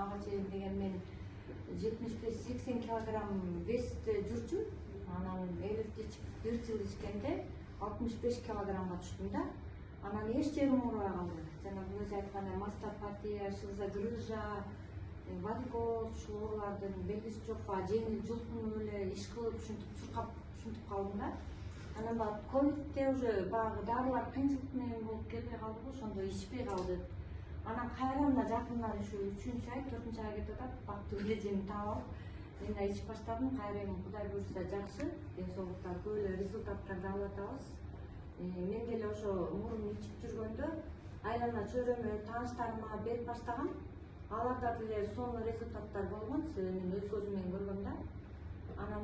ага чейин деген мен 75-80 килограмм весте жүрчүм. Анан элефти ичип 1 жыл ичкенде 65 килограммга түштүм да. Анан эч жерим оорубай калды. Жана бул өзү айткандай мастопатия, шизогрыжа, варикоз ушул оорулардын белгиси жок ба, жеңил жулкунуп эле иш кылып ушинтип чуркап ушинтип калдым да. Анан баягы ковидте уже баягы дарылар кыйынчылык менен болуп келбей калды го, ошондо ичпей калды. Анан кайра мына жакындан ушу 3-ай, 4-ай кетип атат, бактылуу элежемди таап алып, мен да ичип баштадым. Кайра эми Кудай буйруса жакшы, ден соолуктар көп эле результаттарды алып атабыз. Мен деле ошо мурун ичип жүргөндө айлана чөйрөмө, тааныштарыма берип баштагам. Аларда деле сонун результаттар болгон, мен өз көзүм менен көргөм да. Анан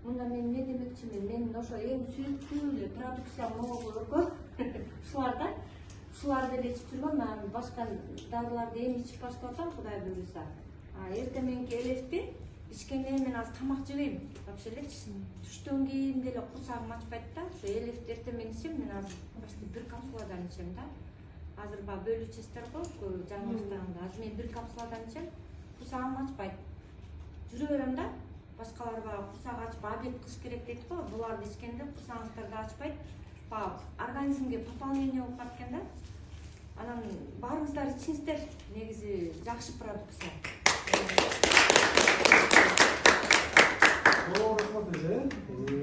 мында мен не демекчимин, мен ошо эң сүйүктүү эле продукция могу өркө ушулар да. Ушуларды эле ичип жүргөм, анан башка дарыларды эми ичип баштап атам, Кудай буйруса. Эртең мененки элефти ичкенден мен азыр тамак жебейм. Вообще элечи. Түштөн кийин деле курсагым ачпайт да. Ошо элефти эртең менен ичсем, мен азыр почти 1 капсуладан ичем да. Азыр ба бөлүп ичесиздер го, жаңы баштаганда. Азыр мен 1 капсуладан ичем, курсагым ачпайт. Жүрө берем да. Башкалар ба курсак ачып обед кылыш керек дейт го. Буларды ичкенде курсагыңыздар да ачпайт. Ба организмге пополнение болуп калат экен да. Анан баарыңыздар ичиңиздер, негизи жакшы продукция. Рахмат.